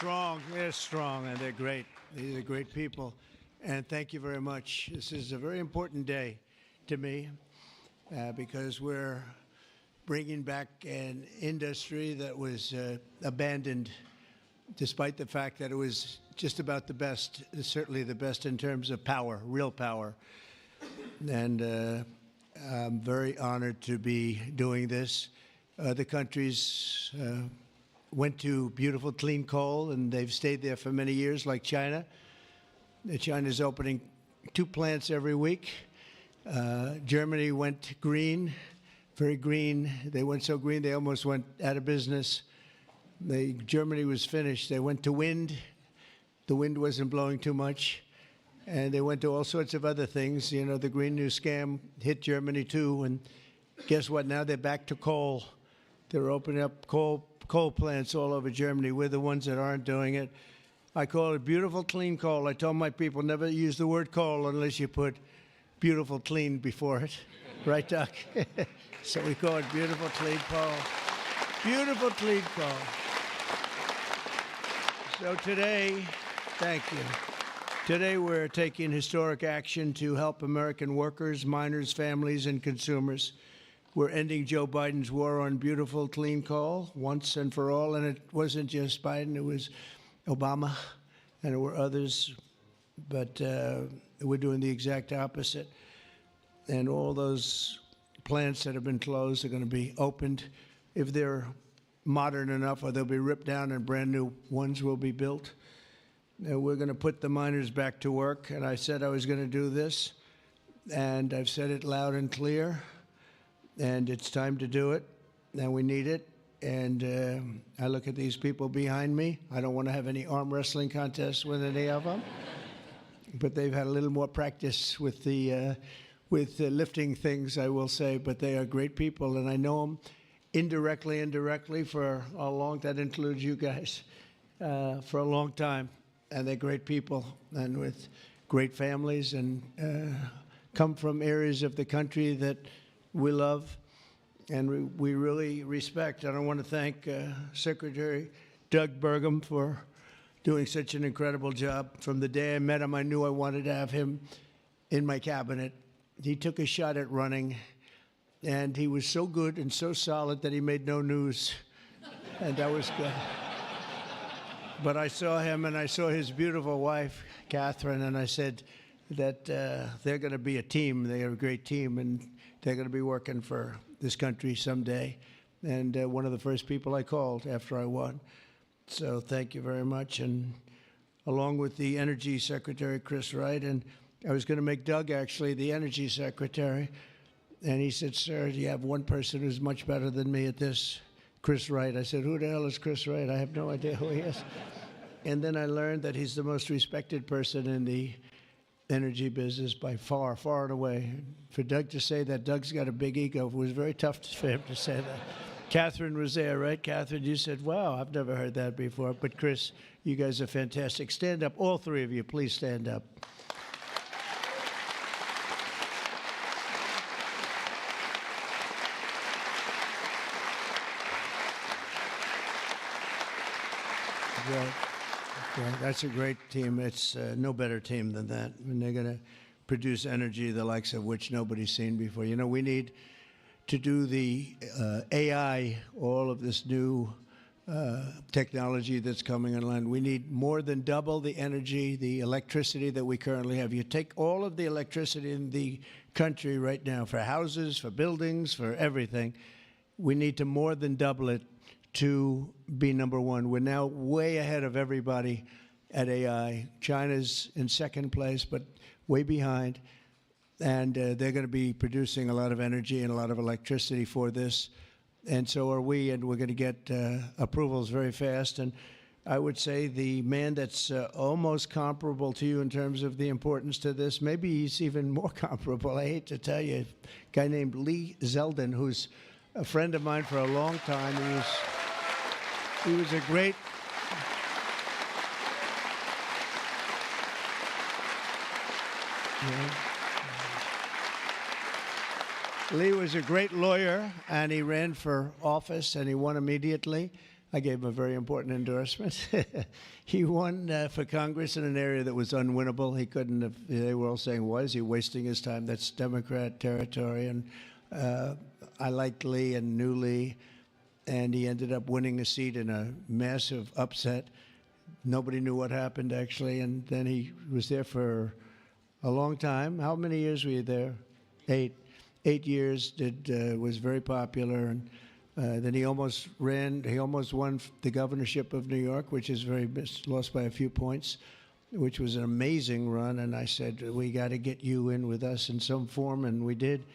strong. They're strong, and they're great. These are great people. And thank you very much. This is a very important day to me because we're bringing back an industry that was abandoned, despite the fact that it was just about the best, certainly the best in terms of power, real power. And I'm very honored to be doing this. Other countries went to beautiful clean coal, and they've stayed there for many years, like China. China's opening 2 plants every week. Germany went green, very green. They went so green they almost went out of business. Germany was finished. They went to wind. The wind wasn't blowing too much. And they went to all sorts of other things. You know, the Green New Scam hit Germany too. And guess what? Now they're back to coal. They're opening up coal plants all over Germany. We're the ones that aren't doing it. I call it beautiful, clean coal. I told my people never use the word coal unless you put beautiful, clean before it. Right, Doc? So we call it beautiful, clean coal. Beautiful, clean coal. So today, thank you. Today we're taking historic action to help American workers, miners, families, and consumers. We're ending Joe Biden's war on beautiful, clean coal once and for all. And it wasn't just Biden, it was Obama, and there were others. But we're doing the exact opposite. And all those plants that have been closed are going to be opened. If they're modern enough, or they'll be ripped down and brand new ones will be built. We're going to put the miners back to work. And I said I was going to do this. And I've said it loud and clear. And it's time to do it, and we need it. And I look at these people behind me. I don't want to have any arm wrestling contests with any of them, but they've had a little more practice with the lifting things, I will say. But they are great people, and I know them indirectly for a long. That includes you guys for a long time, and they're great people and with great families and come from areas of the country that we love and we really respect. And I want to thank Secretary Doug Burgum for doing such an incredible job. From the day I met him, I knew I wanted to have him in my cabinet. He took a shot at running, and he was so good and so solid that he made no news, and that was good. But I saw him, and I saw his beautiful wife, Catherine, and I said that they're going to be a team. They are a great team, and they're going to be working for this country someday. And one of the first people I called after I won. So thank you very much. And along with the Energy Secretary, Chris Wright, and I was going to make Doug actually the Energy Secretary. And he said, sir, you have one person who's much better than me at this, Chris Wright. I said, who the hell is Chris Wright? I have no idea who he is. And then I learned that he's the most respected person in the energy business by far, far and away. For Doug to say that, Doug's got a big ego. It was very tough for him to say that. Catherine was there, right? Catherine, you said, wow, I've never heard that before. But Chris, you guys are fantastic. Stand up, all three of you, please stand up. Right. Yeah, that's a great team. It's no better team than that. And they're going to produce energy the likes of which nobody's seen before. You know, we need to do the AI, all of this new technology that's coming online. We need more than double the energy, the electricity that we currently have. You take all of the electricity in the country right now for houses, for buildings, for everything. We need to more than double it to be number one. We're now way ahead of everybody at AI. China's in second place, but way behind. And they're going to be producing a lot of energy and a lot of electricity for this. And so are we, and we're going to get approvals very fast. And I would say the man that's almost comparable to you in terms of the importance to this, maybe he's even more comparable, I hate to tell you, a guy named Lee Zeldin, who's a friend of mine for a long time. He was a great Lee was a great lawyer, and he ran for office, and he won immediately. I gave him a very important endorsement. He won for Congress in an area that was unwinnable. He couldn't have, they were all saying, why is he wasting his time? That's Democrat territory. And I liked Lee and knew Lee, and he ended up winning a seat in a massive upset. Nobody knew what happened, actually, and then he was there for a long time. How many years were you there? 8. 8 years, was very popular, and then he almost won the governorship of New York, which is lost by a few points, which was an amazing run. And I said, we got to get you in with us in some form, and we did.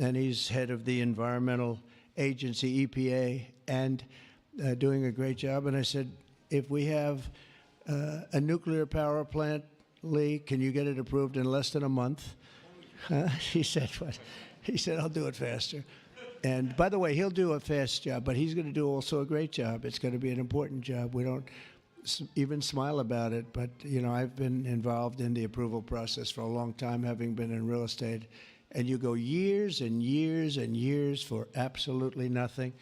And he's head of the environmental agency, EPA, and doing a great job. And I said, if we have a nuclear power plant, Lee, can you get it approved in less than a month? He said, what? He said, I'll do it faster. And by the way, he'll do a fast job, but he's going to do also a great job. It's going to be an important job. We don't even smile about it, but you know, I've been involved in the approval process for a long time, having been in real estate, and you go years and years and years for absolutely nothing.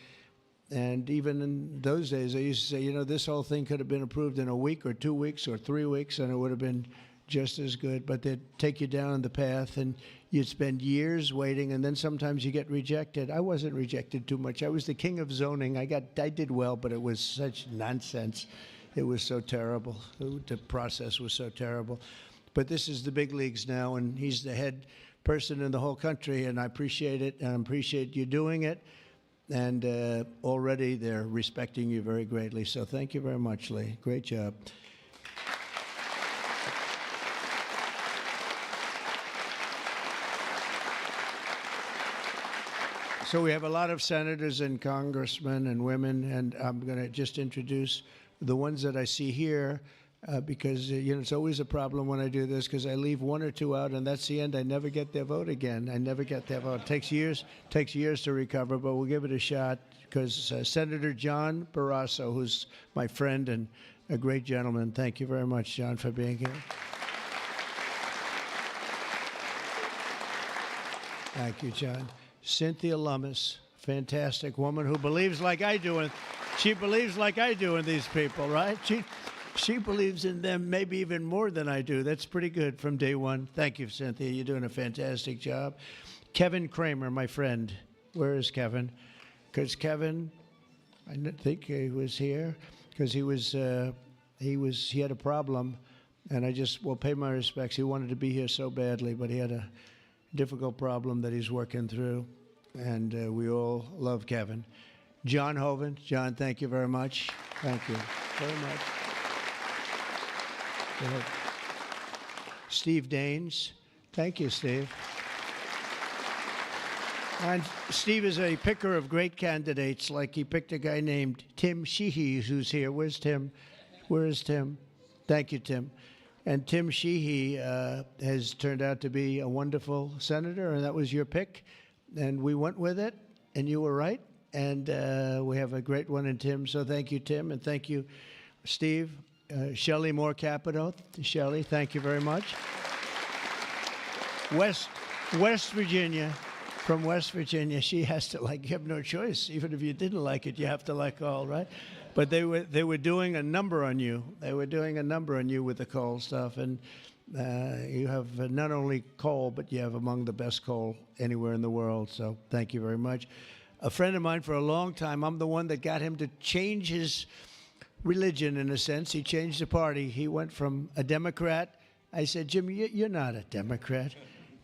And even in those days, I used to say, you know, this whole thing could have been approved in a week or 2 weeks or 3 weeks, and it would have been just as good. But they'd take you down the path, and you'd spend years waiting, and then sometimes you get rejected. I wasn't rejected too much. I was the king of zoning. I did well, but it was such nonsense. It was so terrible. The process was so terrible. But this is the big leagues now, and he's the head person in the whole country, and I appreciate it, and I appreciate you doing it. And already they're respecting you very greatly. So thank you very much, Lee. Great job. So we have a lot of senators and congressmen and women, and I'm going to just introduce the ones that I see here, because you know, it's always a problem when I do this, because I leave 1 or 2 out, and that's the end. I never get their vote again. I never get their vote. It takes years to recover, but we'll give it a shot, because Senator John Barrasso, who's my friend and a great gentleman. Thank you very much, John, for being here. Thank you, John. Cynthia Lummis, fantastic woman who believes like I do, and she believes like I do in these people, right? She believes in them maybe even more than I do. That's pretty good from day one. Thank you, Cynthia. You're doing a fantastic job. Kevin Kramer, my friend. Where is Kevin? Because Kevin, I think he was here, because he had a problem, and I just will pay my respects. He wanted to be here so badly, but he had a difficult problem that he's working through, and we all love Kevin. John Hoven. John, thank you very much. Thank you very much. Go ahead. Steve Daines. Thank you, Steve. And Steve is a picker of great candidates, like he picked a guy named Tim Sheehy, who's here. Where's Tim? Where is Tim? Thank you, Tim. And Tim Sheehy has turned out to be a wonderful senator, and that was your pick. And we went with it, and you were right. And we have a great one in Tim. So thank you, Tim, and thank you, Steve. Shelley Moore Capito. Shelley, thank you very much. West Virginia. From West Virginia, she has to like. You have no choice. Even if you didn't like it, you have to like all, right? But they were doing a number on you. They were doing a number on you with the coal stuff, and you have not only coal, but you have among the best coal anywhere in the world. So thank you very much. A friend of mine for a long time. I'm the one that got him to change his religion in a sense. He changed the party. He went from a Democrat. I said, Jim, you're not a Democrat.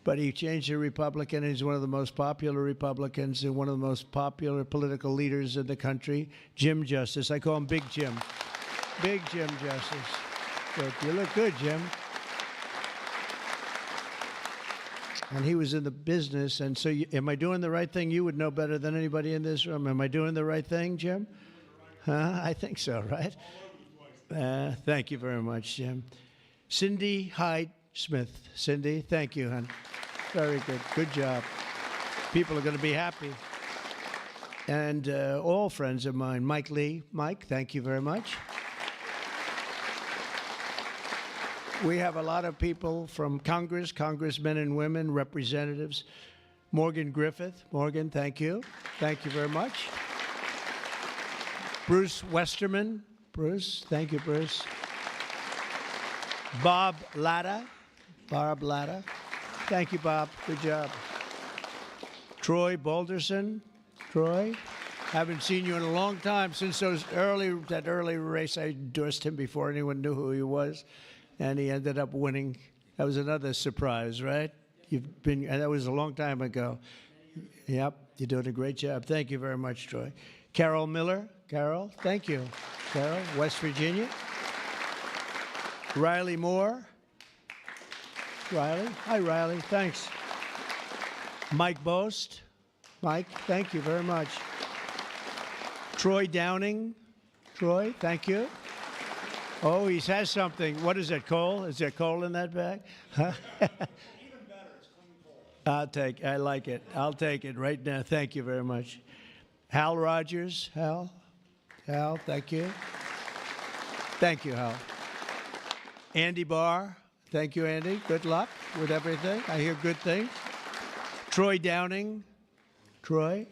But he changed to Republican. He's one of the most popular Republicans and one of the most popular political leaders in the country, Jim Justice. I call him Big Jim. Big Jim Justice. Good. You look good, Jim. And he was in the business. And so am I doing the right thing? You would know better than anybody in this room. Am I doing the right thing, Jim? Huh? I think so, right? Thank you very much, Jim. Cindy Hyde Smith. Cindy, thank you, hon. Very good. Good job. People are going to be happy. And all friends of mine. Mike Lee. Mike, thank you very much. We have a lot of people from Congress, congressmen and women, representatives. Morgan Griffith. Morgan, thank you. Thank you very much. Bruce Westerman. Bruce, thank you, Bruce. Bob Latta. Bob Latta. Thank you, Bob. Good job. Troy Balderson. Troy, haven't seen you in a long time since that early race. I endorsed him before anyone knew who he was, and he ended up winning. That was another surprise, right? And that was a long time ago. Yep, you're doing a great job. Thank you very much, Troy. Carol Miller. Carol, thank you. Carol, West Virginia. Riley Moore. Riley. Hi, Riley. Thanks. Mike Boast. Mike, thank you very much. Troy Downing. Troy, thank you. Oh, he has something. What is it, coal? Is there coal in that bag? Huh? Even better, it's clean coal. I like it. I'll take it right now. Thank you very much. Hal Rogers. Hal, thank you. Thank you, Hal. Andy Barr. Thank you, Andy. Good luck with everything. I hear good things. Troy Downing. Troy,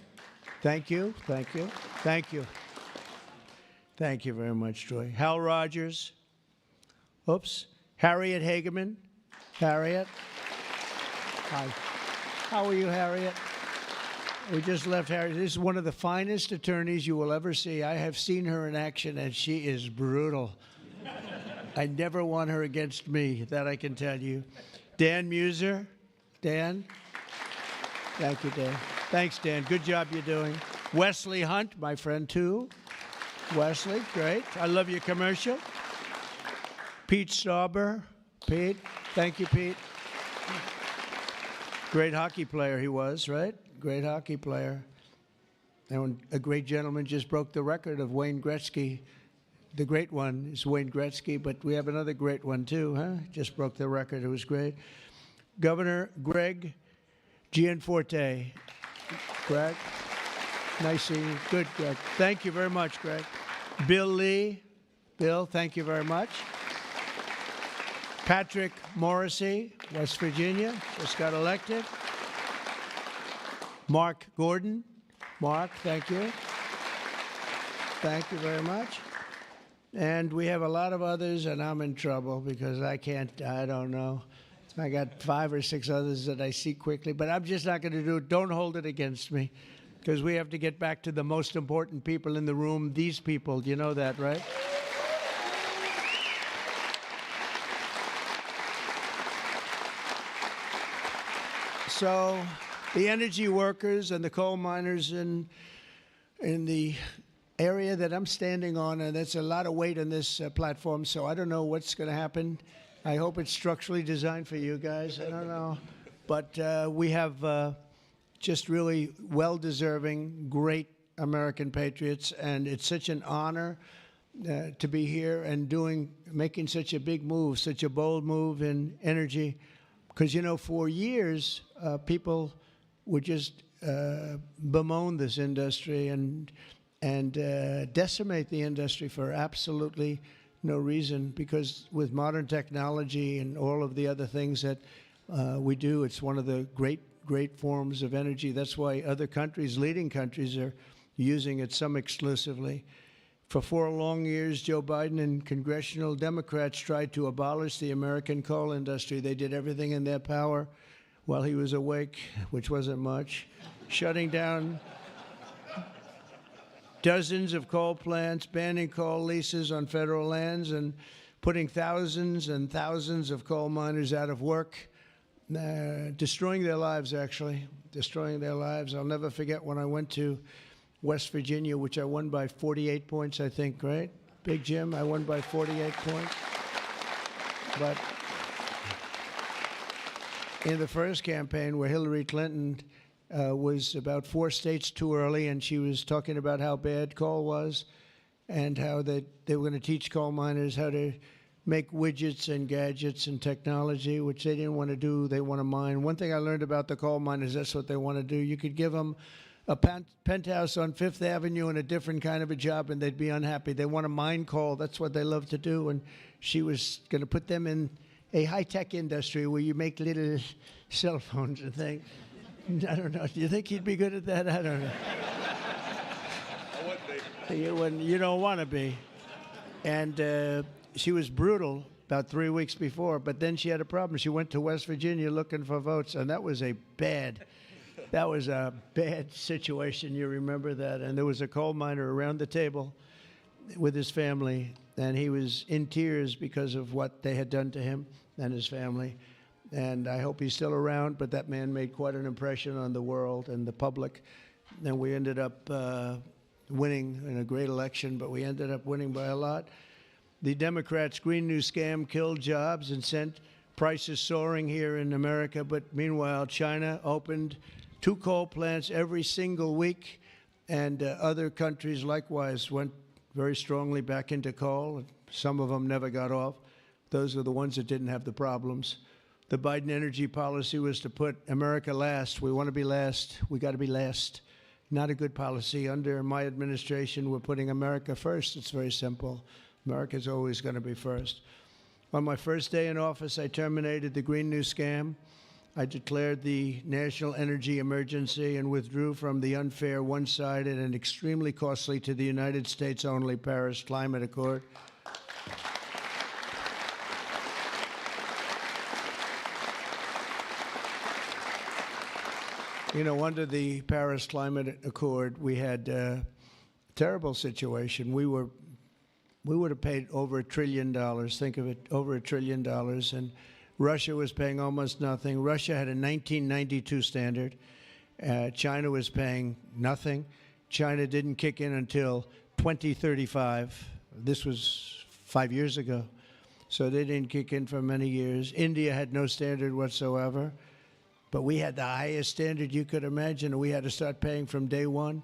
thank you, thank you, thank you. Thank you very much, Troy. Hal Rogers. Oops. Harriet Hageman. Harriet. Hi. How are you, Harriet? We just left Harriet. This is one of the finest attorneys you will ever see. I have seen her in action, and she is brutal. I never want her against me, that I can tell you. Dan Muser. Dan. Thank you, Dan. Thanks, Dan. Good job you're doing. Wesley Hunt, my friend, too. Wesley, great. I love your commercial. Pete Stauber. Pete, thank you, Pete. Great hockey player he was, right? Great hockey player. And a great gentleman just broke the record of Wayne Gretzky. The great one is Wayne Gretzky, but we have another great one, too, huh? Just broke the record. It was great. Governor Greg Gianforte. Greg, nice seeing you. Good, Greg. Thank you very much, Greg. Bill Lee. Bill, thank you very much. Patrick Morrissey, West Virginia, just got elected. Mark Gordon. Mark, thank you. Thank you very much. And we have a lot of others, and I'm in trouble because I don't know. I got 5 or 6 others that I see quickly, but I'm just not going to do it. Don't hold it against me, because we have to get back to the most important people in the room, these people. You know that, right? So the energy workers and the coal miners in the area that I'm standing on, and that's a lot of weight on this platform, so I don't know what's going to happen. I hope it's structurally designed for you guys. I don't know. But we have just really well-deserving, great American patriots, and it's such an honor to be here and making such a big move, such a bold move in energy. Because, you know, for years, people would just bemoan this industry and decimate the industry for absolutely no reason, because with modern technology and all of the other things that we do, it's one of the great forms of energy. That's why other countries, leading countries, are using it, some exclusively. For 4 long years, Joe Biden and congressional Democrats tried to abolish the American coal industry. They did everything in their power while he was awake, which wasn't much, shutting down dozens of coal plants, banning coal leases on federal lands, and putting thousands and thousands of coal miners out of work, destroying their lives, actually, destroying their lives. I'll never forget when I went to West Virginia, which I won by 48 points, I think, right? Big Jim, I won by 48 points. But in the first campaign, where Hillary Clinton was about 4 states too early, and she was talking about how bad coal was and how they were going to teach coal miners how to make widgets and gadgets and technology, which they didn't want to do. They want to mine. One thing I learned about the coal miners, that's what they want to do. You could give them a penthouse on Fifth Avenue and a different kind of a job, and they'd be unhappy. They want to mine coal. That's what they love to do. And she was going to put them in a high-tech industry where you make little cell phones and things. I don't know. Do you think he'd be good at that? I don't know. I would be. You don't want to be. And she was brutal about 3 weeks before, but then she had a problem. She went to West Virginia looking for votes, and that was a bad situation. You remember that? And there was a coal miner around the table with his family, and he was in tears because of what they had done to him and his family. And I hope he's still around, but that man made quite an impression on the world and the public. And we ended up winning in a great election, but we ended up winning by a lot. The Democrats' Green New Scam killed jobs and sent prices soaring here in America. But meanwhile, China opened 2 coal plants every single week, and other countries likewise went very strongly back into coal. Some of them never got off. Those are the ones that didn't have the problems. The Biden energy policy was to put America last. We want to be last. We got to be last. Not a good policy. Under my administration, we're putting America first. It's very simple. America's always going to be first. On my first day in office, I terminated the Green New Scam. I declared the national energy emergency and withdrew from the unfair, one-sided, and extremely costly to the United States only Paris Climate Accord. You know, under the Paris Climate Accord, we had a terrible situation. We would have paid over $1 trillion. Think of it, over $1 trillion. And Russia was paying almost nothing. Russia had a 1992 standard. China was paying nothing. China didn't kick in until 2035. This was 5 years ago. So they didn't kick in for many years. India had no standard whatsoever. But we had the highest standard you could imagine, and we had to start paying from day one,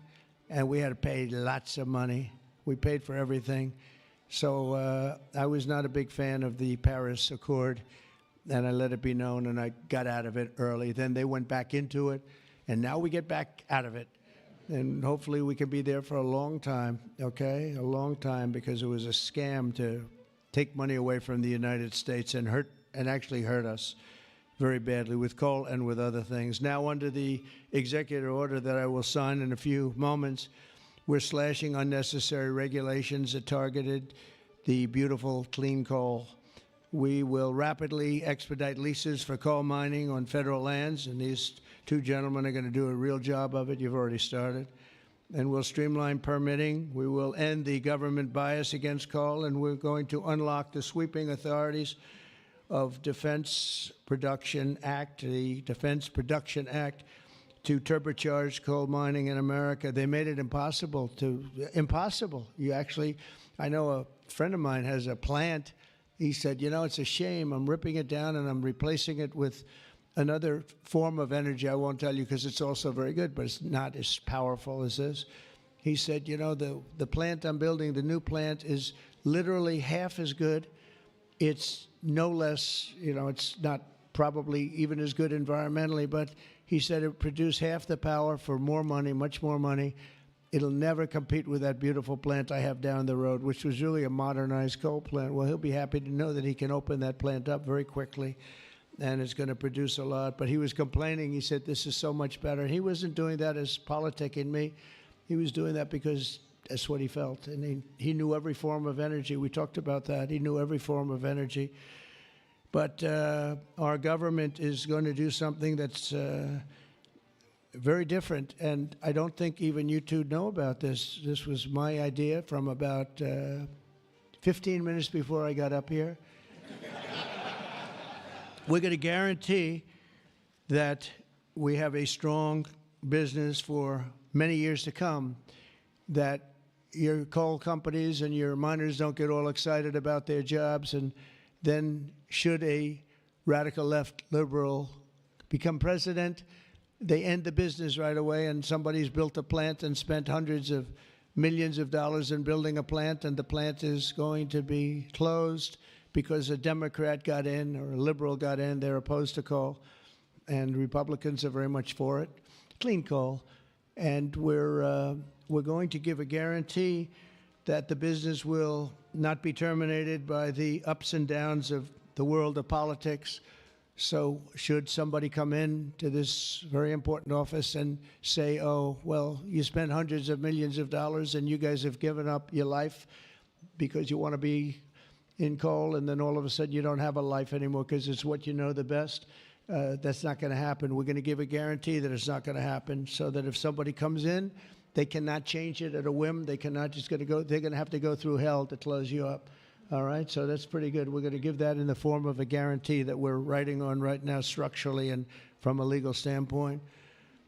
and we had to pay lots of money. We paid for everything. So I was not a big fan of the Paris Accord, and I let it be known, and I got out of it early. Then they went back into it, and now we get back out of it. And hopefully we can be there for a long time, okay? A long time, because it was a scam to take money away from the United States and actually hurt us very badly with coal and with other things. Now, under the executive order that I will sign in a few moments, we're slashing unnecessary regulations that targeted the beautiful clean coal. We will rapidly expedite leases for coal mining on federal lands, and these 2 gentlemen are going to do a real job of it. You've already started. And we'll streamline permitting. We will end the government bias against coal, and we're going to unlock the sweeping authorities of Defense Production Act, the Defense Production Act, to turbocharge coal mining in America. They made it impossible. I know a friend of mine has a plant. He said, you know, it's a shame. I'm ripping it down and I'm replacing it with another form of energy. I won't tell you because it's also very good, but it's not as powerful as this. He said, you know, the plant I'm building, the new plant, is literally half as good. It's no less, you know, it's not probably even as good environmentally, but he said it produced half the power for more money, much more money. It'll never compete with that beautiful plant I have down the road, which was really a modernized coal plant. Well, he'll be happy to know that he can open that plant up very quickly, and it's going to produce a lot. But he was complaining. He said, this is so much better. And he wasn't doing that as politicking me. He was doing that because that's what he felt. And he knew every form of energy. We talked about that. He knew every form of energy. But our government is going to do something that's very different. And I don't think even you two know about this. This was my idea from about 15 minutes before I got up here. We're going to guarantee that we have a strong business for many years to come, that your coal companies and your miners don't get all excited about their jobs, and then should a radical left liberal become president, they end the business right away, and somebody's built a plant and spent hundreds of millions of dollars in building a plant, and the plant is going to be closed because a Democrat got in or a liberal got in. They're opposed to coal, and Republicans are very much for it, clean coal. And we're going to give a guarantee that the business will not be terminated by the ups and downs of the world of politics. So should somebody come in to this very important office and say, oh, well, you spent hundreds of millions of dollars and you guys have given up your life because you want to be in coal, and then all of a sudden you don't have a life anymore because it's what you know the best? That's not going to happen. We're going to give a guarantee that it's not going to happen, so that if somebody comes in, they cannot change it at a whim. They cannot just going to go. They're going to have to go through hell to close you up. All right, so that's pretty good. We're going to give that in the form of a guarantee that we're writing on right now structurally and from a legal standpoint.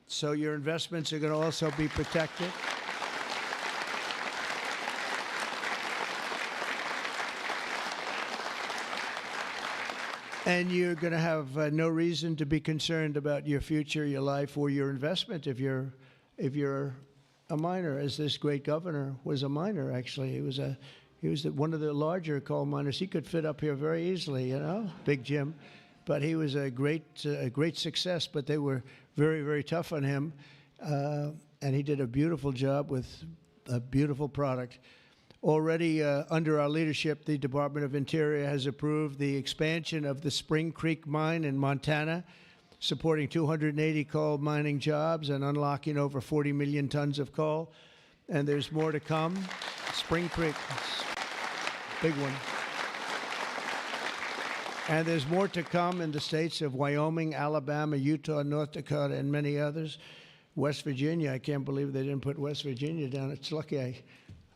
So your investments are going to also be protected. And you're going to have no reason to be concerned about your future, your life, or your investment if you're a miner, as this great governor was a miner. Actually, he was one of the larger coal miners. He could fit up here very easily, you know, Big Jim. But he was a great success. But they were very, very tough on him, and he did a beautiful job with a beautiful product. Already under our leadership, the Department of Interior has approved the expansion of the Spring Creek mine in Montana, supporting 280 coal mining jobs and unlocking over 40 million tons of coal. And there's more to come. Spring Creek, big one. And there's more to come in the states of Wyoming, Alabama, Utah, North Dakota, and many others. West Virginia, I can't believe they didn't put West Virginia down. It's lucky I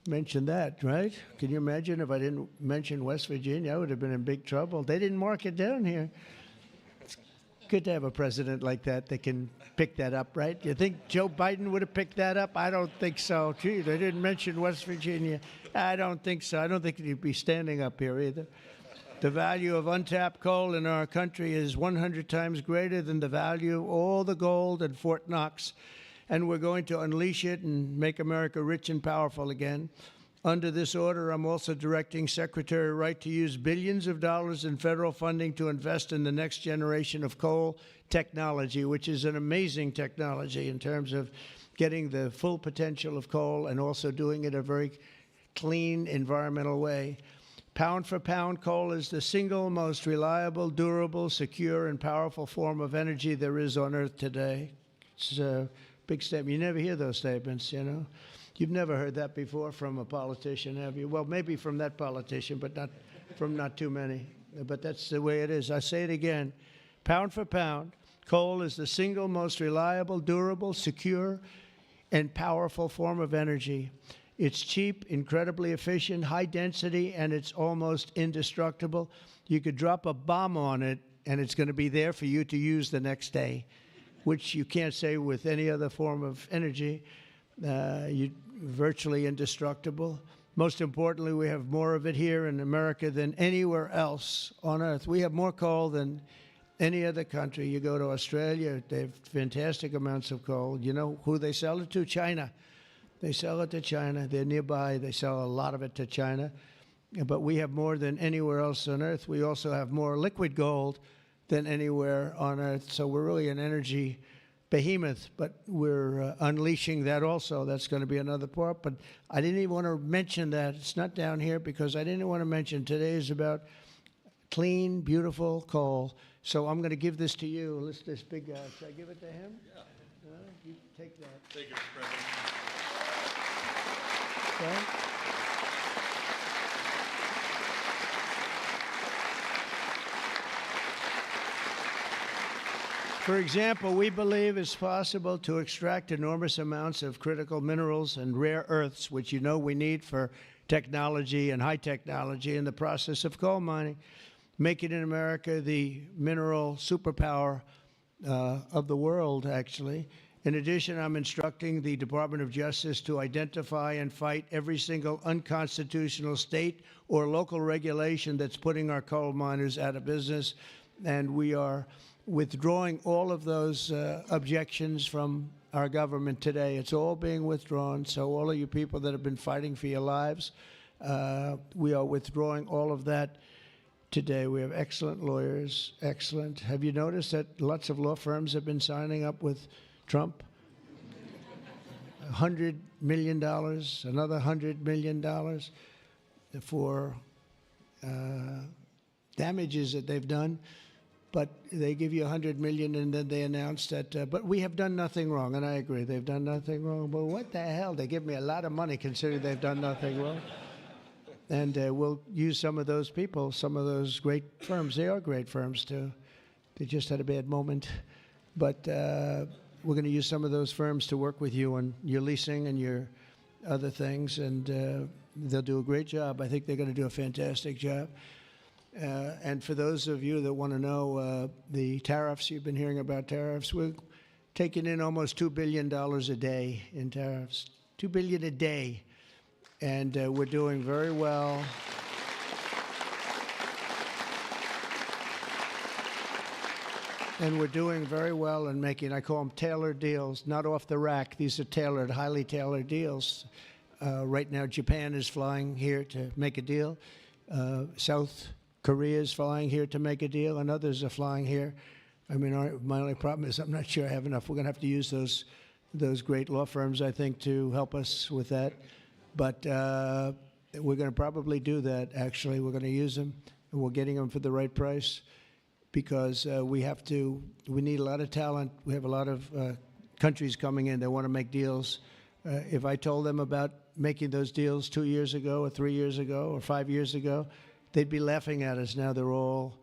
mentioned that, right? Can you imagine if I didn't mention West Virginia? I would have been in big trouble. They didn't mark it down here. It's good to have a president like that can pick that up, right? You think Joe Biden would have picked that up? I don't think so. Gee, they didn't mention West Virginia. I don't think so. I don't think he'd be standing up here either. The value of untapped coal in our country is 100 times greater than the value of all the gold at Fort Knox. And we're going to unleash it and make America rich and powerful again. Under this order, I'm also directing Secretary Wright to use billions of dollars in federal funding to invest in the next generation of coal technology, which is an amazing technology in terms of getting the full potential of coal and also doing it a very clean, environmental way. Pound for pound, coal is the single most reliable, durable, secure, and powerful form of energy there is on Earth today. It's a big statement. You never hear those statements, you know. You've never heard that before from a politician, have you? Well, maybe from that politician, but not too many. But that's the way it is. I say it again. Pound for pound, coal is the single most reliable, durable, secure, and powerful form of energy. It's cheap, incredibly efficient, high density, and it's almost indestructible. You could drop a bomb on it, and it's going to be there for you to use the next day, which you can't say with any other form of energy. You're virtually indestructible. Most importantly, we have more of it here in America than anywhere else on Earth. We have more coal than any other country. You go to Australia, they have fantastic amounts of coal. You know who they sell it to? China. They sell it to China. They're nearby. They sell a lot of it to China. But we have more than anywhere else on Earth. We also have more liquid gold than anywhere on Earth. So we're really an energy behemoth, but we're unleashing that also. That's going to be another part. But I didn't even want to mention that. It's not down here because I didn't want to mention today is about clean, beautiful coal. So I'm going to give this to you. This big guy. Should I give it to him? Yeah. You take that. Thank you, Mr. President. Okay. For example, we believe it's possible to extract enormous amounts of critical minerals and rare earths, which you know we need for technology and high technology in the process of coal mining, making in America the mineral superpower of the world, actually. In addition, I'm instructing the Department of Justice to identify and fight every single unconstitutional state or local regulation that's putting our coal miners out of business. And we are withdrawing all of those objections from our government today. It's all being withdrawn. So all of you people that have been fighting for your lives, we are withdrawing all of that today. We have excellent lawyers, excellent. Have you noticed that lots of law firms have been signing up with Trump? $100 million, another $100 million for damages that they've done. but they give you $100 million, and then they announce that. But we have done nothing wrong, and I agree, they've done nothing wrong. But what the hell? They give me a lot of money considering they've done nothing wrong. And we'll use some of those people, some of those great firms. They are great firms too. They just had a bad moment, but we're going to use some of those firms to work with you on your leasing and your other things, and they'll do a great job. I think they're going to do a fantastic job. And for those of you that want to know the tariffs, you've been hearing about tariffs, we're taking in almost $2 billion a day in tariffs. $2 billion a day. And we're doing very well. And we're doing very well in making, I call them tailored deals, not off the rack. These are tailored, highly tailored deals. Right now, Japan is flying here to make a deal. South Korea is flying here to make a deal, and others are flying here. I mean, my only problem is I'm not sure I have enough. We're going to have to use those great law firms, I think, to help us with that. But we're going to probably do that, actually. We're going to use them, and we're getting them for the right price because we need a lot of talent. We have a lot of countries coming in that want to make deals. If I told them about making those deals 2 years ago or 3 years ago or 5 years ago, they'd be laughing at us. Now they're all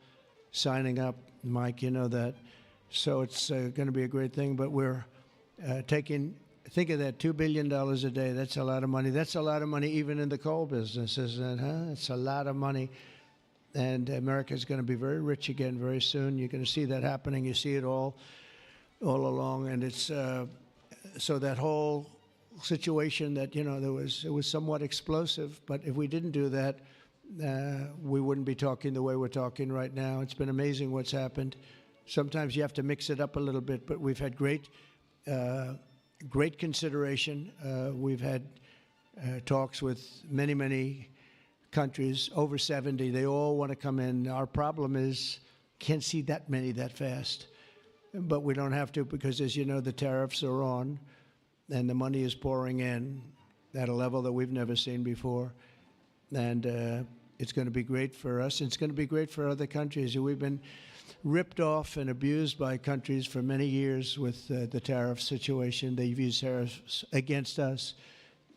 signing up. Mike, you know that. So it's going to be a great thing, but we're think of that, $2 billion a day. That's a lot of money. That's a lot of money even in the coal business, isn't it? Huh? It's a lot of money. And America's going to be very rich again very soon. You're going to see that happening. You see it all along. And it's so that whole situation that, you know, it was somewhat explosive. But if we didn't do that, we wouldn't be talking the way we're talking right now. It's been amazing what's happened. Sometimes you have to mix it up a little bit, but we've had great consideration. We've had talks with many countries, over 70. They all want to come in. Our problem is can't see that many that fast. But we don't have to because, as you know, the tariffs are on and the money is pouring in at a level that we've never seen before. And it's going to be great for us. It's going to be great for other countries. We've been ripped off and abused by countries for many years with the tariff situation. They've used tariffs against us.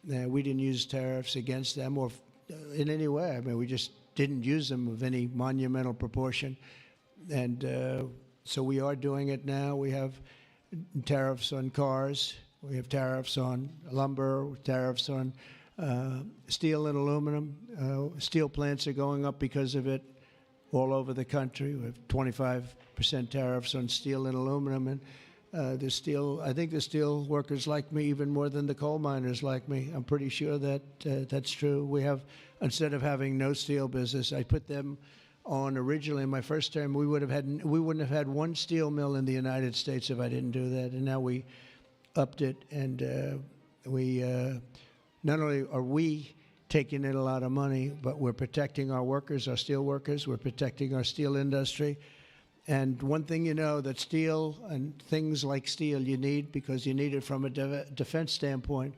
We didn't use tariffs against them or in any way. I mean, we just didn't use them of any monumental proportion. And so we are doing it now. We have tariffs on cars. We have tariffs on lumber, tariffs on steel and aluminum. Steel plants are going up because of it all over the country. We have 25% tariffs on steel and aluminum. And I think the steel workers like me even more than the coal miners like me. I'm pretty sure that that's true. We have, instead of having no steel business, I put them on originally in my first term. We wouldn't have had one steel mill in the United States if I didn't do that. And now we upped it, and we not only are we taking in a lot of money, but we're protecting our workers, our steel workers. We're protecting our steel industry. And one thing you know, that steel and things like steel you need, because you need it from a defense standpoint.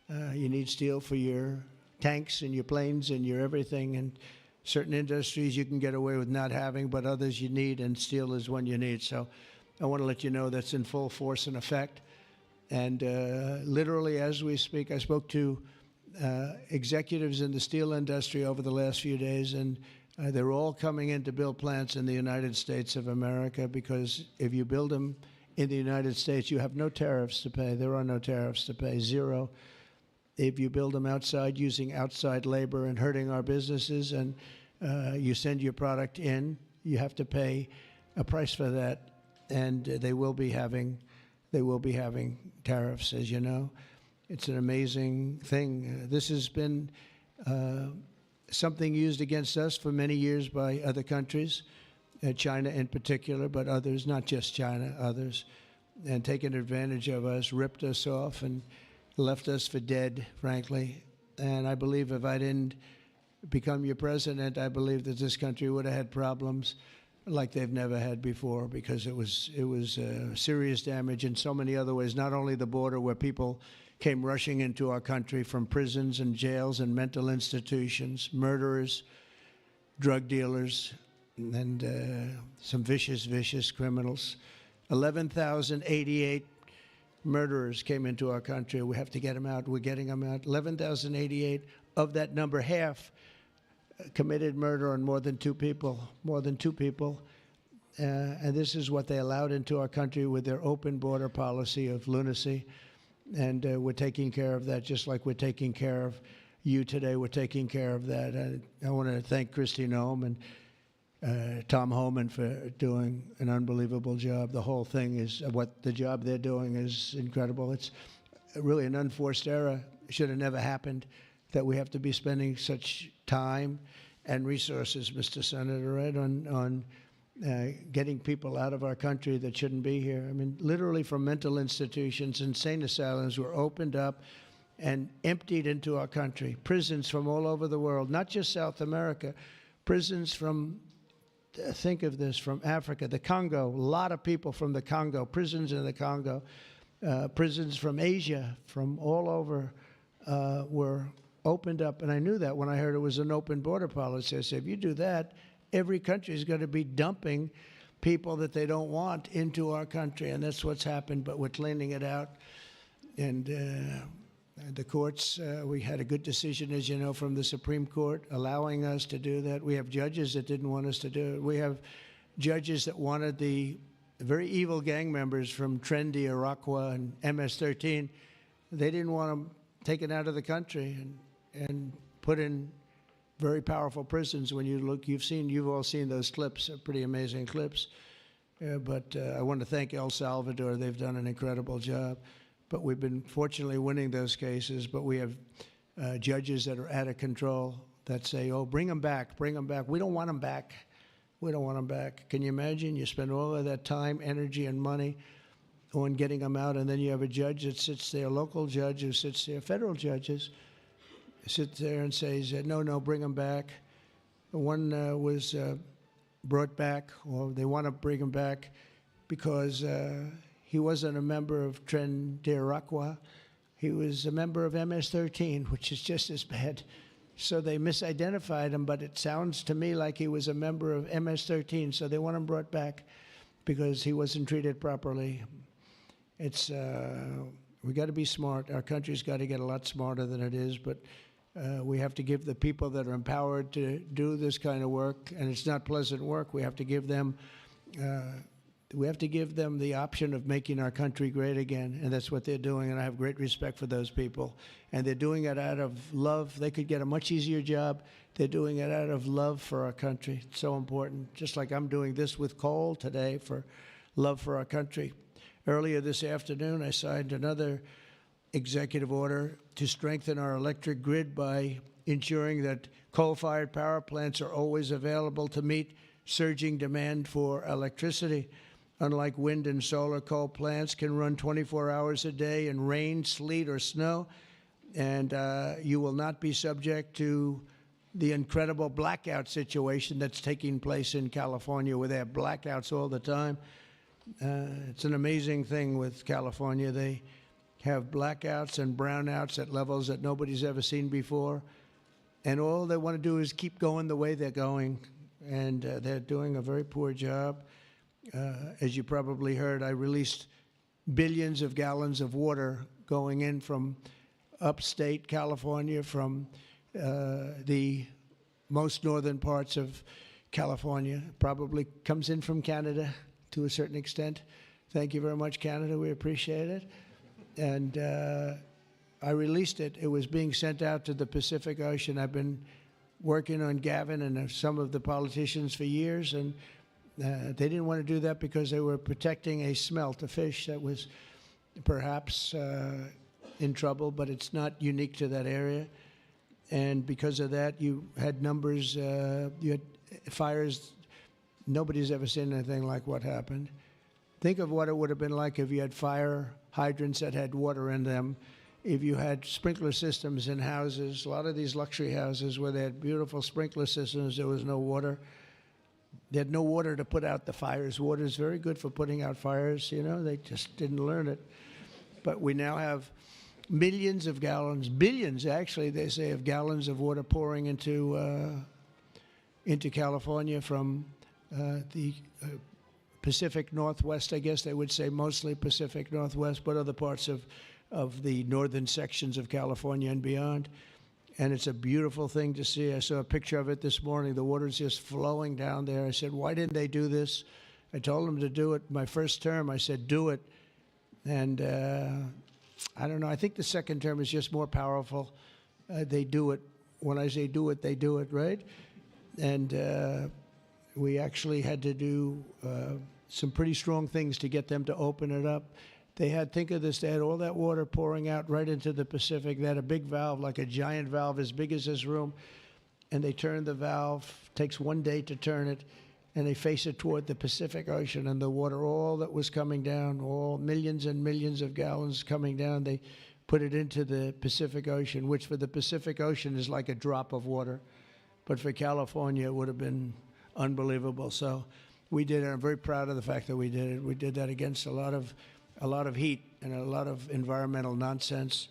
You need steel for your tanks and your planes and your everything. And certain industries you can get away with not having, but others you need, and steel is one you need. So I want to let you know that's in full force and effect. And literally as we speak, I spoke to executives in the steel industry over the last few days, and they're all coming in to build plants in the United States of America, because if you build them in the United States, you have no tariffs to pay. There are no tariffs to pay, zero. If you build them outside using outside labor and hurting our businesses, and you send your product in, you have to pay a price for that, and they will be having tariffs, as you know. It's an amazing thing. This has been something used against us for many years by other countries, China in particular, but others, not just China, others, and taken advantage of us, ripped us off, and left us for dead, frankly. And I believe if I didn't become your president, I believe that this country would have had problems like they've never had before, because it was serious damage in so many other ways, not only the border where people came rushing into our country from prisons and jails and mental institutions, murderers, drug dealers, and some vicious, vicious criminals. 11,088 murderers came into our country. We have to get them out. We're getting them out. 11,088. Of that number, half committed murder on more than two people. And this is what they allowed into our country with their open border policy of lunacy. And we're taking care of that just like we're taking care of you today. We're taking care of that. I want to thank Kristi Noem and Tom Homan for doing an unbelievable job. The whole thing is, the job they're doing is incredible. It's really an unforced error. It should have never happened that we have to be spending such time and resources, Mr. Senator, right, on getting people out of our country that shouldn't be here. I mean, literally from mental institutions, insane asylums were opened up and emptied into our country. Prisons from all over the world, not just South America, prisons from, think of this, from Africa, the Congo, a lot of people from the Congo, prisons in the Congo, prisons from Asia, from all over were opened up. And I knew that when I heard it was an open border policy. I said, if you do that, every country is going to be dumping people that they don't want into our country. And that's what's happened, but we're cleaning it out. And the courts, we had a good decision, as you know, from the Supreme Court, allowing us to do that. We have judges that didn't want us to do it. We have judges that wanted the very evil gang members from Trendy, Iroquois, and MS-13. They didn't want them taken out of the country and put in very powerful prisons. When you look, you've all seen those clips, pretty amazing clips. But I want to thank El Salvador. They've done an incredible job. But we've been fortunately winning those cases. But we have judges that are out of control that say, oh, bring them back, bring them back. We don't want them back. We don't want them back. Can you imagine? You spend all of that time, energy, and money on getting them out, and then you have a judge that sits there, a local judge who sits there, federal judges, sit there and says, no, bring them back. One was brought back, or they want to bring him back because he wasn't a member of Tren de Iroquois. He was a member of MS-13, which is just as bad. So they misidentified him, but it sounds to me like he was a member of MS-13, so they want him brought back because he wasn't treated properly. It's, we got to be smart. Our country's got to get a lot smarter than it is, but we have to give the people that are empowered to do this kind of work, and it's not pleasant work. We have to give them the option of making our country great again, and that's what they're doing, and I have great respect for those people. And they're doing it out of love. They could get a much easier job. They're doing it out of love for our country. It's so important, just like I'm doing this with coal today for love for our country. Earlier this afternoon, I signed another executive order to strengthen our electric grid by ensuring that coal-fired power plants are always available to meet surging demand for electricity. Unlike wind and solar, coal plants can run 24 hours a day in rain, sleet, or snow, and you will not be subject to the incredible blackout situation that's taking place in California, where they have blackouts all the time. It's an amazing thing with California. They have blackouts and brownouts at levels that nobody's ever seen before, and all they want to do is keep going the way they're going, and they're doing a very poor job. As you probably heard, I released billions of gallons of water going in from upstate California, from the most northern parts of California. Probably comes in from Canada to a certain extent. Thank you very much, Canada. We appreciate it. And I released it. It was being sent out to the Pacific Ocean. I've been working on Gavin and some of the politicians for years, and they didn't want to do that because they were protecting a smelt, a fish that was perhaps in trouble, but it's not unique to that area. And because of that, you had numbers, you had fires. Nobody's ever seen anything like what happened. Think of what it would have been like if you had fire hydrants that had water in them, if you had sprinkler systems in houses. A lot of these luxury houses where they had beautiful sprinkler systems, there was no water. They had no water to put out the fires. Water is very good for putting out fires, you know. They just didn't learn it. But we now have millions of gallons, billions actually, they say, of gallons of water pouring into California from the Pacific Northwest, I guess they would say, mostly Pacific Northwest, but other parts of the northern sections of California and beyond. And it's a beautiful thing to see. I saw a picture of it this morning. The water's just flowing down there. I said, why didn't they do this? I told them to do it. My first term, I said, do it. And I don't know. I think the second term is just more powerful. They do it. When I say do it, they do it, right? And we actually had to do some pretty strong things to get them to open it up. They had, think of this, they had all that water pouring out right into the Pacific. They had a big valve, like a giant valve as big as this room, and they turned the valve. Takes 1 day to turn it, and they face it toward the Pacific Ocean, and the water, all that was coming down, all millions and millions of gallons coming down, they put it into the Pacific Ocean, which for the Pacific Ocean is like a drop of water. But for California, it would have been unbelievable. So we did it. I'm very proud of the fact that we did it. We did that against a lot of heat and a lot of environmental nonsense.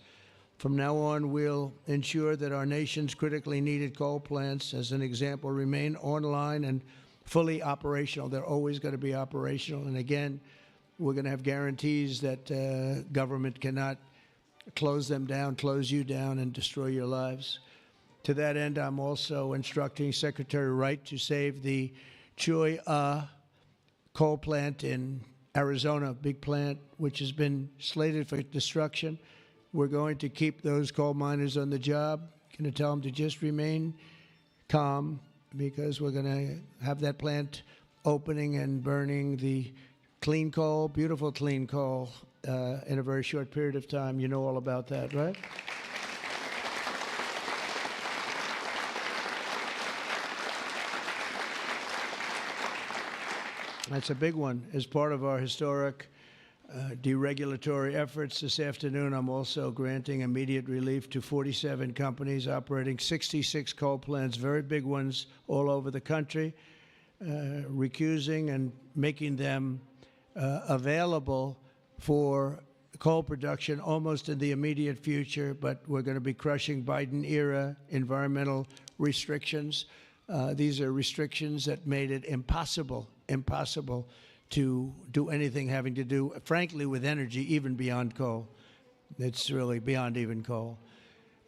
From now on, we'll ensure that our nation's critically needed coal plants, as an example, remain online and fully operational. They're always going to be operational. And again, we're going to have guarantees that government cannot close them down, close you down, and destroy your lives. To that end, I'm also instructing Secretary Wright to save the Cholla coal plant in Arizona, big plant, which has been slated for destruction. We're going to keep those coal miners on the job. Going to tell them to just remain calm, because we're going to have that plant opening and burning the clean coal, beautiful clean coal, in a very short period of time. You know all about that, right? That's a big one. As part of our historic deregulatory efforts this afternoon, I'm also granting immediate relief to 47 companies operating 66 coal plants, very big ones all over the country, recusing and making them available for coal production almost in the immediate future. But we're going to be crushing Biden-era environmental restrictions. These are restrictions that made it impossible to do anything having to do, frankly, with energy, even beyond coal. It's really beyond even coal.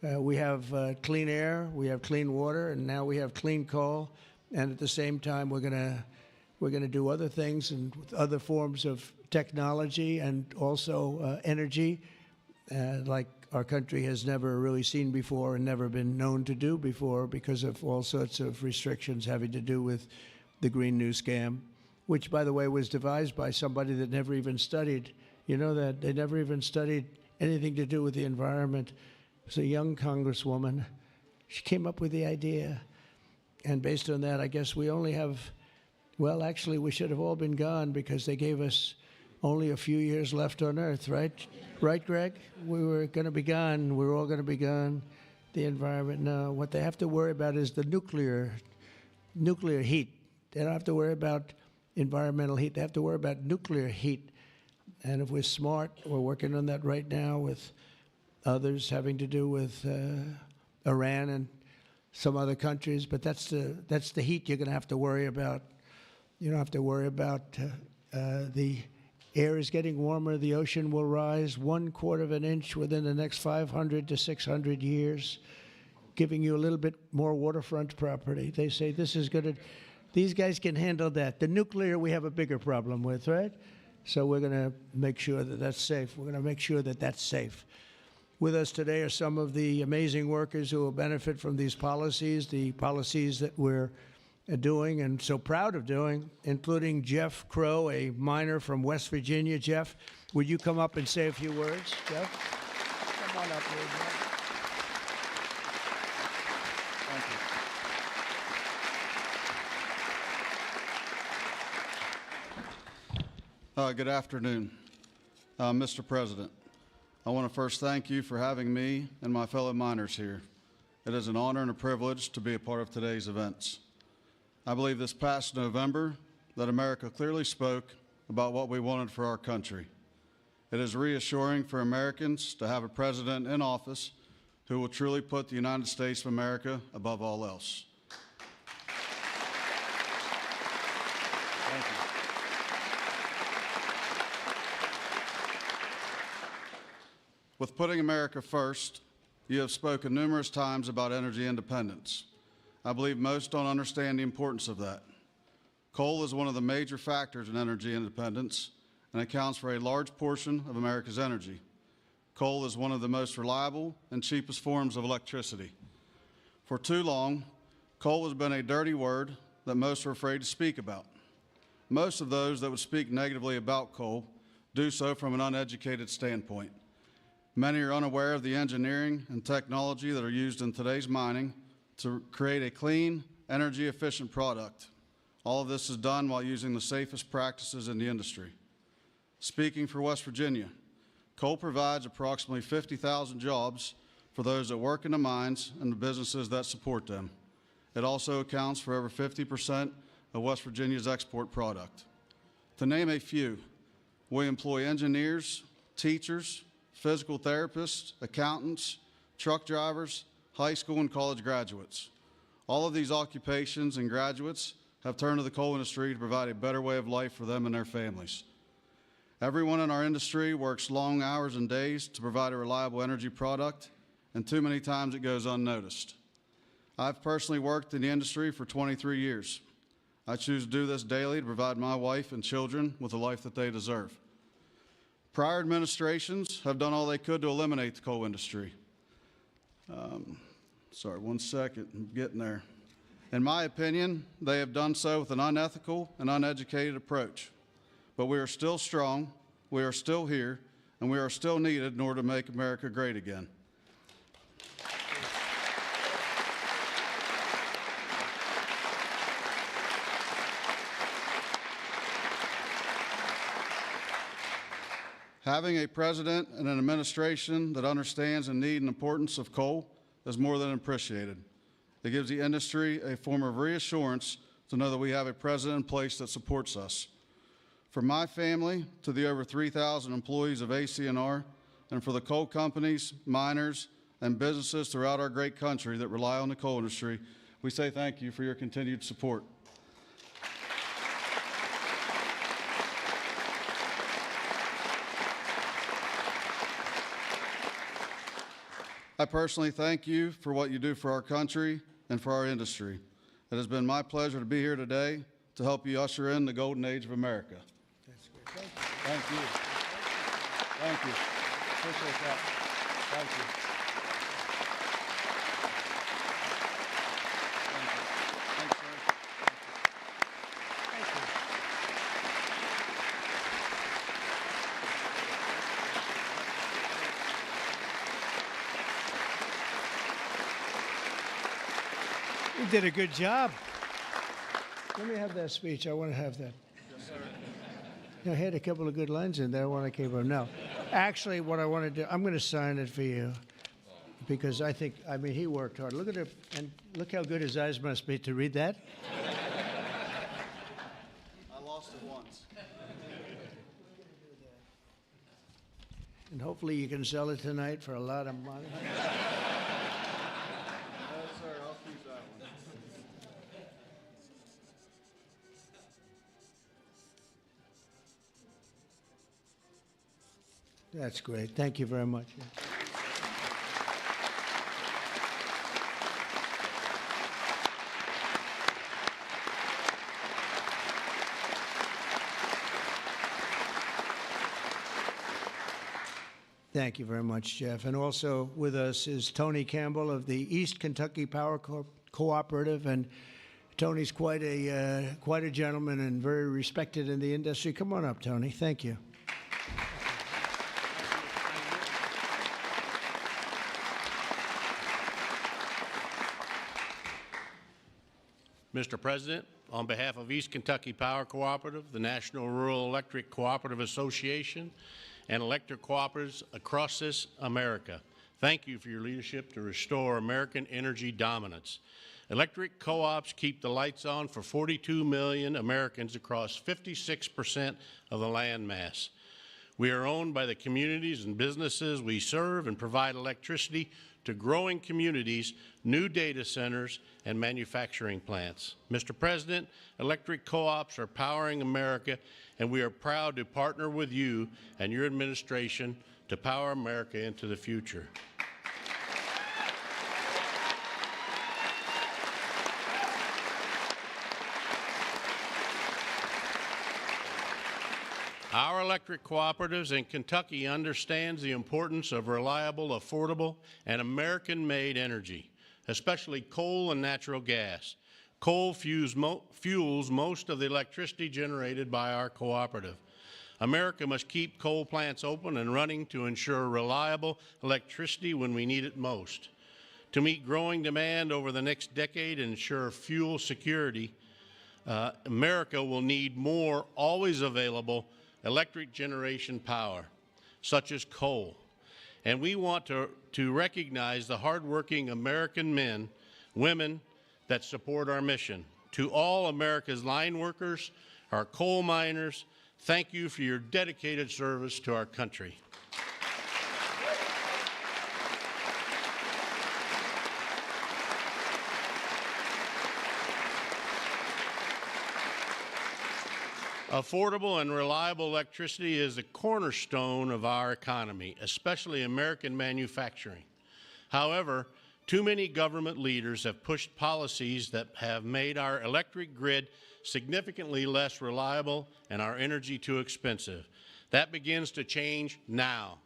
We have clean air, we have clean water, and now we have clean coal. And at the same time, we're gonna do other things and other forms of technology and also energy, like our country has never really seen before and never been known to do before, because of all sorts of restrictions having to do with the Green New Scam, which, by the way, was devised by somebody that never even studied. You know that? They never even studied anything to do with the environment. It was a young congresswoman. She came up with the idea. And based on that, I guess we only have, well, actually, we should have all been gone, because they gave us only a few years left on Earth, right? Right, Greg? We were going to be gone. We were all going to be gone. The environment, no. What they have to worry about is the nuclear heat. They don't have to worry about environmental heat. They have to worry about nuclear heat. And if we're smart, we're working on that right now with others having to do with Iran and some other countries. But that's the heat you're going to have to worry about. You don't have to worry about the air is getting warmer. The ocean will rise 1/4 of an inch within the next 500 to 600 years, giving you a little bit more waterfront property. They say this is going to. These guys can handle that. The nuclear we have a bigger problem with, right? So we're going to make sure that that's safe. We're going to make sure that that's safe. With us today are some of the amazing workers who will benefit from these policies, the policies that we're doing and so proud of doing, including Jeff Crow, a miner from West Virginia. Jeff, would you come up and say a few words? Jeff? Come on up here, Jeff. Good afternoon, Mr. President. I want to first thank you for having me and my fellow miners here. It is an honor and a privilege to be a part of today's events. I believe this past November that America clearly spoke about what we wanted for our country. It is reassuring for Americans to have a president in office who will truly put the United States of America above all else. With putting America first, you have spoken numerous times about energy independence. I believe most don't understand the importance of that. Coal is one of the major factors in energy independence and accounts for a large portion of America's energy. Coal is one of the most reliable and cheapest forms of electricity. For too long, coal has been a dirty word that most are afraid to speak about. Most of those that would speak negatively about coal do so from an uneducated standpoint. Many are unaware of the engineering and technology that are used in today's mining to create a clean, energy-efficient product. All of this is done while using the safest practices in the industry. Speaking for West Virginia, coal provides approximately 50,000 jobs for those that work in the mines and the businesses that support them. It also accounts for over 50% of West Virginia's export product. To name a few, we employ engineers, teachers, physical therapists, accountants, truck drivers, high school and college graduates. All of these occupations and graduates have turned to the coal industry to provide a better way of life for them and their families. Everyone in our industry works long hours and days to provide a reliable energy product, and too many times it goes unnoticed. I've personally worked in the industry for 23 years. I choose to do this daily to provide my wife and children with the life that they deserve. Prior administrations have done all they could to eliminate the coal industry. Sorry, one second, I'm getting there. In my opinion, they have done so with an unethical and uneducated approach. But we are still strong, we are still here, and we are still needed in order to make America great again. Having a president and an administration that understands the need and importance of coal is more than appreciated. It gives the industry a form of reassurance to know that we have a president in place that supports us. From my family to the over 3,000 employees of ACNR, and for the coal companies, miners, and businesses throughout our great country that rely on the coal industry, we say thank you for your continued support. I personally thank you for what you do for our country and for our industry. It has been my pleasure to be here today to help you usher in the golden age of America. That's great. Thank you. Thank you. Appreciate that. Thank you. Thanks, sir. Thank you. You did a good job. Let me have that speech. I want to have that. Yes, sir. I had a couple of good lines in there when I came up. No, actually, what I want to do, I'm going to sign it for you because I mean, he worked hard. Look at it, and look how good his eyes must be to read that. I lost it once. And hopefully you can sell it tonight for a lot of money. Yes, sir. I'll keep that one. That's great. Thank you very much. Thank you very much, Jeff. And also with us is Tony Campbell of the East Kentucky Power Cooperative. And Tony's quite a gentleman and very respected in the industry. Come on up, Tony. Thank you. Mr. President, on behalf of East Kentucky Power Cooperative, the National Rural Electric Cooperative Association, and electric cooperatives across this America, thank you for your leadership to restore American energy dominance. Electric co-ops keep the lights on for 42 million Americans across 56% of the land mass. We are owned by the communities and businesses we serve and provide electricity to growing communities, new data centers, and manufacturing plants. Mr. President, electric co-ops are powering America, and we are proud to partner with you and your administration to to power America into the future. Our electric cooperatives in Kentucky understands the importance of reliable, affordable, and American-made energy, especially coal and natural gas. Coal fuels most of the electricity generated by our cooperative. America must keep coal plants open and running to ensure reliable electricity when we need it most. To meet growing demand over the next decade and ensure fuel security, America will need more always available electric generation power, such as coal. And we want to recognize the hardworking American men, women that support our mission. To all America's line workers, our coal miners, thank you for your dedicated service to our country. Affordable and reliable electricity is the cornerstone of our economy, especially American manufacturing. However, too many government leaders have pushed policies that have made our electric grid significantly less reliable and our energy too expensive. That begins to change now.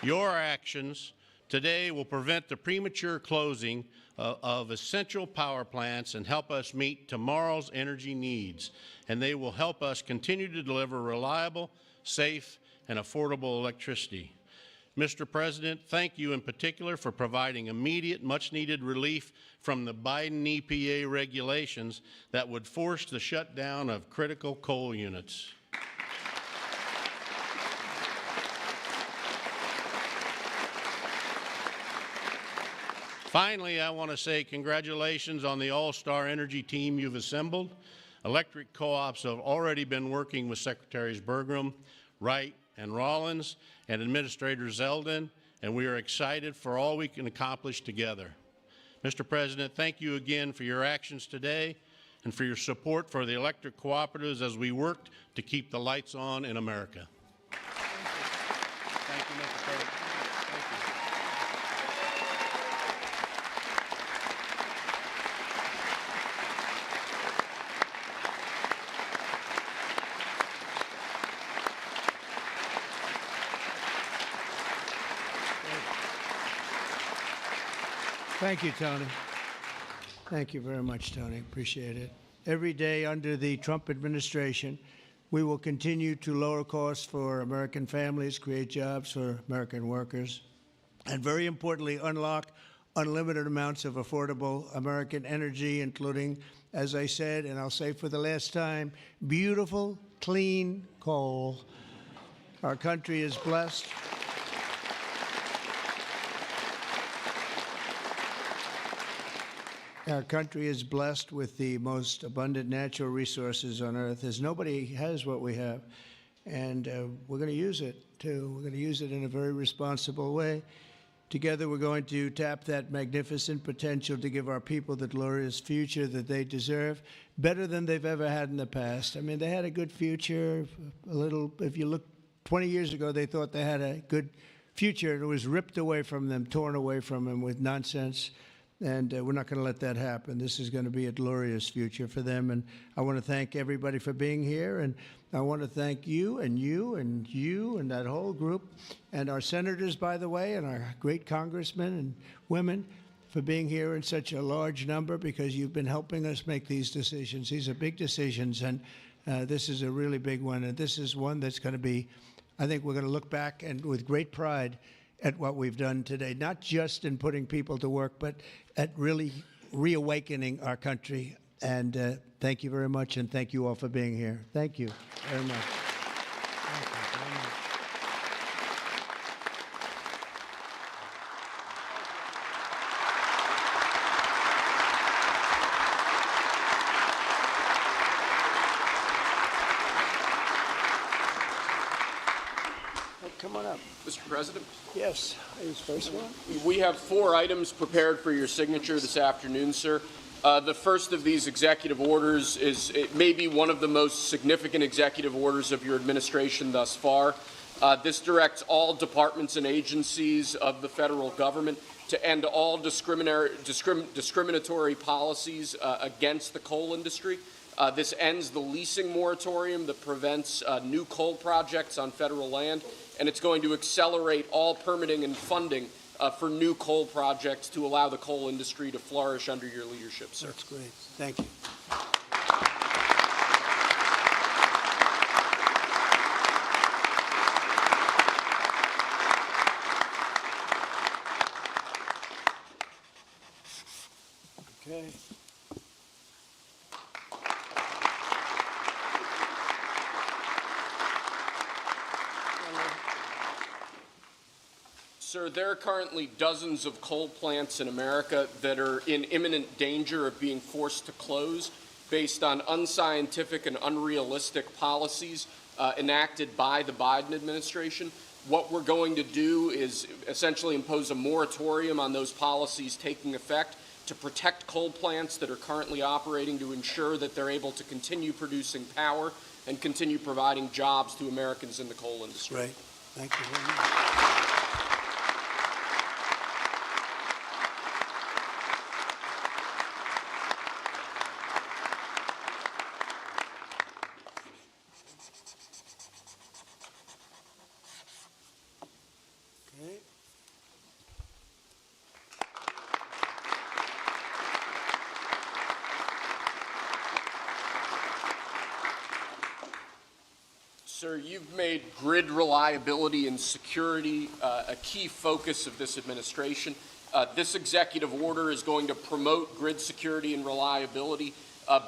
Your actions today will prevent the premature closing of essential power plants and help us meet tomorrow's energy needs. And they will help us continue to deliver reliable, safe, and affordable electricity. Mr. President, thank you in particular for providing immediate, much-needed relief from the Biden EPA regulations that would force the shutdown of critical coal units. Finally, I want to say congratulations on the all-star energy team you've assembled. Electric co-ops have already been working with Secretaries Bergrum, Wright, and Rollins, and Administrator Zeldin, and we are excited for all we can accomplish together. Mr. President, thank you again for your actions today and for your support for the electric cooperatives as we work to keep the lights on in America. Thank you, Mr. President. Thank you, Tony. Thank you very much, Tony. Appreciate it. Every day under the Trump administration, we will continue to lower costs for American families, create jobs for American workers, and very importantly, unlock unlimited amounts of affordable American energy, including, as I said, and I'll say for the last time, beautiful, clean coal. Our country is blessed. Our country is blessed with the most abundant natural resources on earth, as nobody has what we have. And we're going to use it, too. We're going to use it in a very responsible way. Together, we're going to tap that magnificent potential to give our people the glorious future that they deserve, better than they've ever had in the past. I mean, they had a good future. A little, if you look 20 years ago, they thought they had a good future, and it was ripped away from them, torn away from them with nonsense. And we're not going to let that happen. This is going to be a glorious future for them. And I want to thank everybody for being here. And I want to thank you and you and you and that whole group and our senators, by the way, and our great congressmen and women for being here in such a large number, because you've been helping us make these decisions. These are big decisions, and this is a really big one. And this is one that's going to be, I think we're going to look back and with great pride at what we've done today, not just in putting people to work, but at really reawakening our country. And thank you very much, and thank you all for being here. Thank you very much. Thank you very much. Come on up. Mr. President, Yes, who's first one? we have 4 items prepared for your signature this afternoon, sir. The first of these executive orders it may be one of the most significant executive orders of your administration thus far. This directs all departments and agencies of the federal government to end all discriminatory policies against the coal industry. This ends the leasing moratorium that prevents new coal projects on federal land, and it's going to accelerate all permitting and funding for new coal projects to allow the coal industry to flourish under your leadership, sir. That's great. Thank you. Okay. Sir, there are currently dozens of coal plants in America that are in imminent danger of being forced to close based on unscientific and unrealistic policies enacted by the Biden administration. What we're going to do is essentially impose a moratorium on those policies taking effect to protect coal plants that are currently operating, to ensure that they're able to continue producing power and continue providing jobs to Americans in the coal industry. Great. Thank you very much. Okay. Sir, you've made grid reliability and security a key focus of this administration. This executive order is going to promote grid security and reliability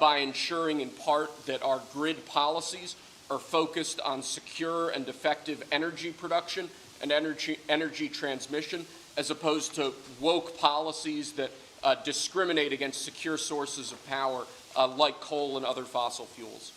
by ensuring in part that our grid policies are focused on secure and effective energy production and energy transmission, as opposed to woke policies that discriminate against secure sources of power like coal and other fossil fuels.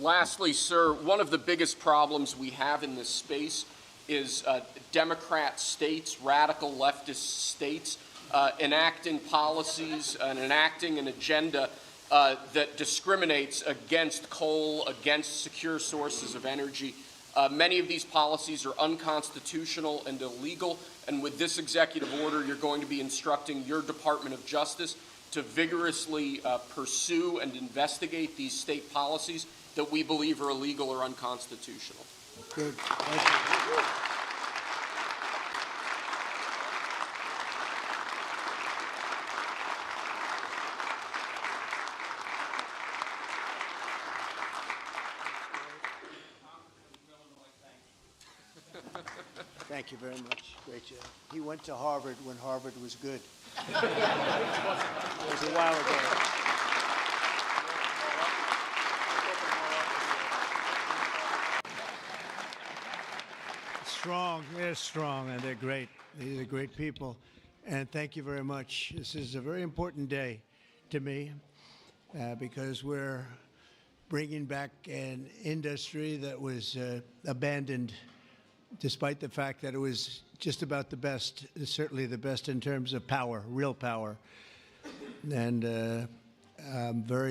Lastly, sir, one of the biggest problems we have in this space is Democrat states, radical leftist states, enacting policies and enacting an agenda that discriminates against coal, against secure sources of energy. Many of these policies are unconstitutional and illegal, and with this executive order, you're going to be instructing your Department of Justice to vigorously pursue and investigate these state policies that we believe are illegal or unconstitutional. Good. Thank you. Thank you very much. Great job. He went to Harvard when Harvard was good. It was a while ago. Strong, they're strong, and they're great. These are great people, and thank you very much. This is a very important day to me because we're bringing back an industry that was abandoned, despite the fact that it was just about the best, certainly the best in terms of power, real power. And I'm very